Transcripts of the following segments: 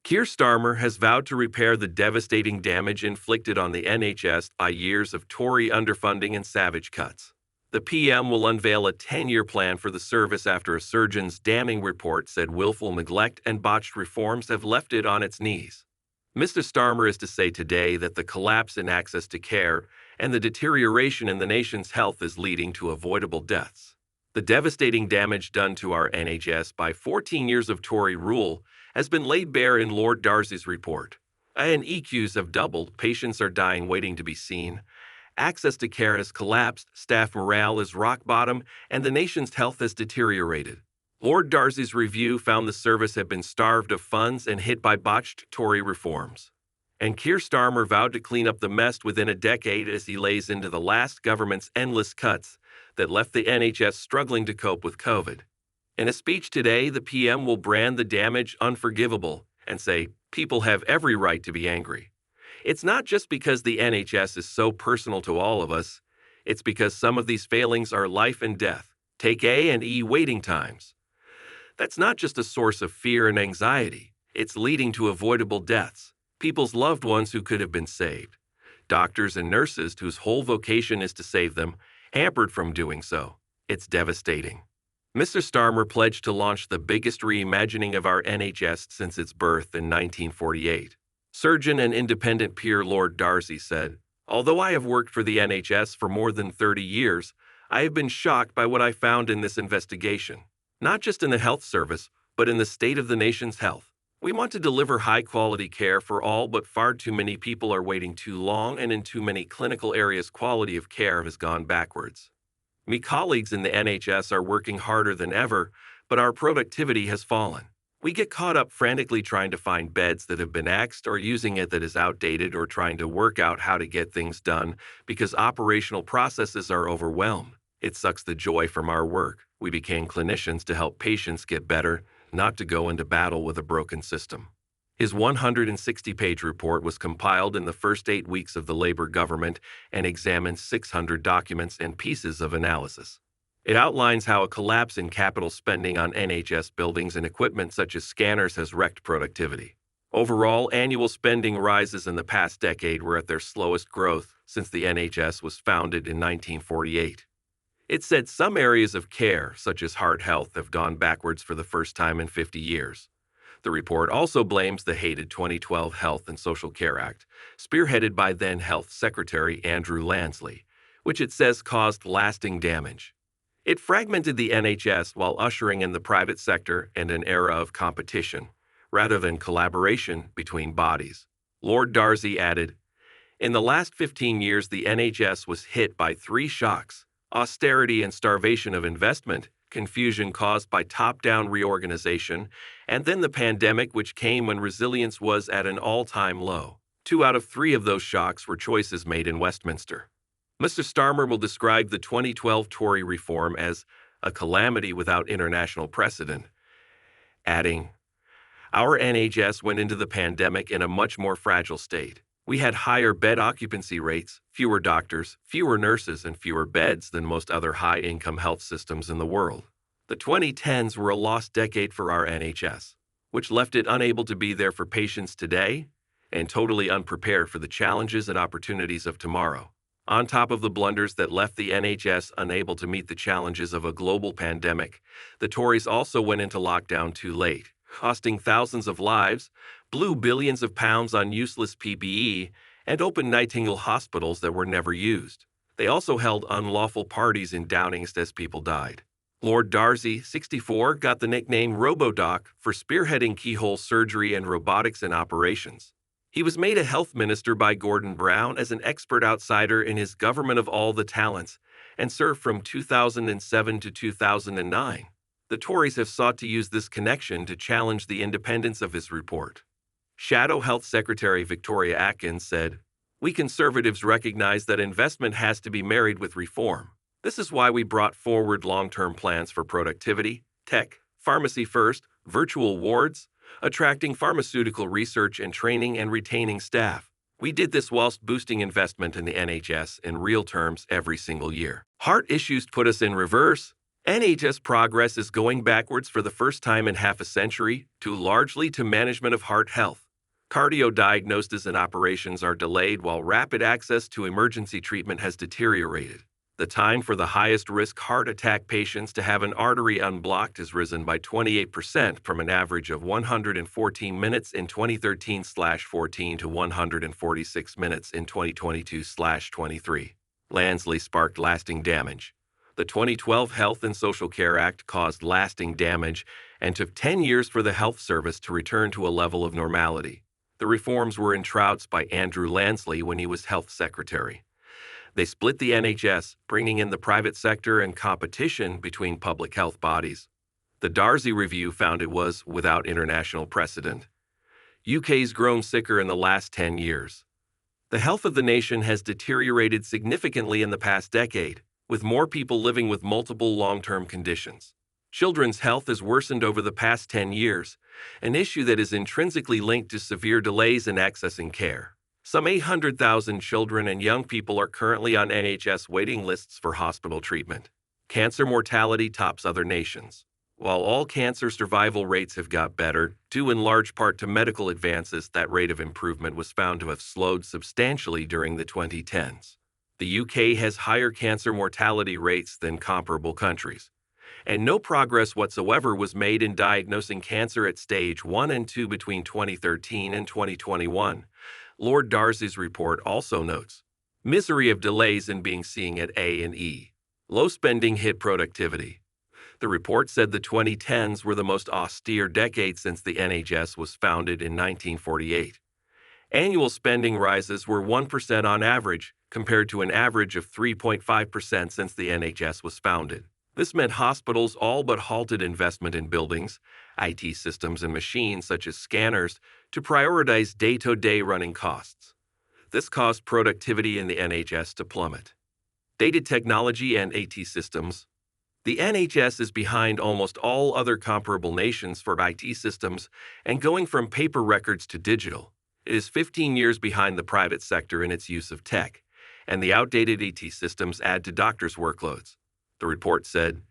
Keir Starmer has vowed to repair the devastating damage inflicted on the NHS by years of Tory underfunding and savage cuts. The PM will unveil a 10-year plan for the service after a surgeon's damning report said willful neglect and botched reforms have left it on its knees. Mr. Starmer is to say today that the collapse in access to care and the deterioration in the nation's health is leading to avoidable deaths. The devastating damage done to our NHS by 14 years of Tory rule has been laid bare in Lord Darzi's report. EQs have doubled, patients are dying waiting to be seen, access to care has collapsed, staff morale is rock bottom, and the nation's health has deteriorated. Lord Darzi's review found the service had been starved of funds and hit by botched Tory reforms. And Keir Starmer vowed to clean up the mess within a decade as he lays into the last government's endless cuts that left the NHS struggling to cope with COVID. In a speech today, the PM will brand the damage unforgivable and say, people have every right to be angry. It's not just because the NHS is so personal to all of us, it's because some of these failings are life and death. Take A&E waiting times. That's not just a source of fear and anxiety, it's leading to avoidable deaths, people's loved ones who could have been saved. Doctors and nurses whose whole vocation is to save them, hampered from doing so. It's devastating. Mr. Starmer pledged to launch the biggest reimagining of our NHS since its birth in 1948. Surgeon and independent peer Lord Darzi said, "Although I have worked for the NHS for more than 30 years, I have been shocked by what I found in this investigation. Not just in the health service, but in the state of the nation's health. We want to deliver high-quality care for all, but far too many people are waiting too long, and in too many clinical areas, quality of care has gone backwards. Me colleagues in the NHS are working harder than ever, but our productivity has fallen. We get caught up frantically trying to find beds that have been axed or using it that is outdated or trying to work out how to get things done because operational processes are overwhelmed. It sucks the joy from our work. We became clinicians to help patients get better, not to go into battle with a broken system." His 160-page report was compiled in the first 8 weeks of the Labour government and examines 600 documents and pieces of analysis. It outlines how a collapse in capital spending on NHS buildings and equipment such as scanners has wrecked productivity. Overall, annual spending rises in the past decade were at their slowest growth since the NHS was founded in 1948. It said some areas of care, such as heart health, have gone backwards for the first time in 50 years. The report also blames the hated 2012 Health and Social Care Act, spearheaded by then Health Secretary Andrew Lansley, which it says caused lasting damage. It fragmented the NHS while ushering in the private sector and an era of competition, rather than collaboration between bodies. Lord Darzi added, "In the last 15 years, the NHS was hit by 3 shocks: austerity and starvation of investment, confusion caused by top-down reorganization, and then the pandemic, which came when resilience was at an all-time low. 2 out of 3 of those shocks were choices made in Westminster." Mr. Starmer will describe the 2012 Tory reform as a calamity without international precedent, adding, "Our NHS went into the pandemic in a much more fragile state. We had higher bed occupancy rates, fewer doctors, fewer nurses, and fewer beds than most other high-income health systems in the world. The 2010s were a lost decade for our NHS, which left it unable to be there for patients today and totally unprepared for the challenges and opportunities of tomorrow. On top of the blunders that left the NHS unable to meet the challenges of a global pandemic, the Tories also went into lockdown too late, costing thousands of lives, blew billions of pounds on useless PPE, and opened Nightingale hospitals that were never used. They also held unlawful parties in Downings as people died. Lord Darzi, 64, got the nickname RoboDoc for spearheading keyhole surgery and robotics in operations. He was made a health minister by Gordon Brown as an expert outsider in his government of all the talents and served from 2007 to 2009. The Tories have sought to use this connection to challenge the independence of his report. Shadow Health Secretary Victoria Atkins said, "We Conservatives recognize that investment has to be married with reform. This is why we brought forward long-term plans for productivity, tech, pharmacy first, virtual wards, attracting pharmaceutical research and training and retaining staff. We did this whilst boosting investment in the NHS in real terms every single year. Heart issues put us in reverse, NHS progress is going backwards for the first time in half a century, due largely to management of heart health. Cardio diagnoses and operations are delayed while rapid access to emergency treatment has deteriorated. The time for the highest risk heart attack patients to have an artery unblocked has risen by 28% from an average of 114 minutes in 2013/14 to 146 minutes in 2022/23. Landsley sparked lasting damage. The 2012 Health and Social Care Act caused lasting damage and took 10 years for the health service to return to a level of normality. The reforms were entrusted by Andrew Lansley when he was health secretary. They split the NHS, bringing in the private sector and competition between public health bodies. The Darzi review found it was without international precedent. UK's grown sicker in the last 10 years. The health of the nation has deteriorated significantly in the past decade, with more people living with multiple long-term conditions. Children's health has worsened over the past 10 years, an issue that is intrinsically linked to severe delays in accessing care. Some 800,000 children and young people are currently on NHS waiting lists for hospital treatment. Cancer mortality tops other nations. While all cancer survival rates have got better, due in large part to medical advances, that rate of improvement was found to have slowed substantially during the 2010s. The UK has higher cancer mortality rates than comparable countries, and no progress whatsoever was made in diagnosing cancer at stage 1 and 2 between 2013 and 2021. Lord Darzi's report also notes, misery of delays in being seen at A and E. Low spending hit productivity. The report said the 2010s were the most austere decade since the NHS was founded in 1948. Annual spending rises were 1% on average, compared to an average of 3.5% since the NHS was founded. This meant hospitals all but halted investment in buildings, IT systems, and machines such as scanners to prioritize day-to-day running costs. This caused productivity in the NHS to plummet. Dated technology and IT systems. The NHS is behind almost all other comparable nations for IT systems and going from paper records to digital. It is 15 years behind the private sector in its use of tech, and the outdated IT systems add to doctors' workloads. The report said,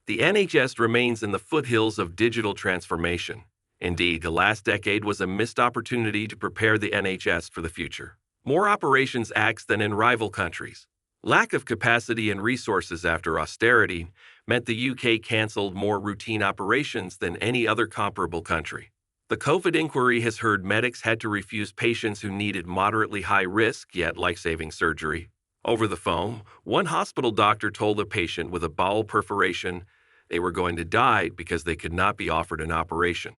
the NHS remains in the foothills of digital transformation. Indeed, the last decade was a missed opportunity to prepare the NHS for the future. More operations acts than in rival countries. Lack of capacity and resources after austerity meant the UK cancelled more routine operations than any other comparable country. The COVID inquiry has heard medics had to refuse patients who needed moderately high-risk yet life-saving surgery. Over the phone, one hospital doctor told a patient with a bowel perforation they were going to die because they could not be offered an operation.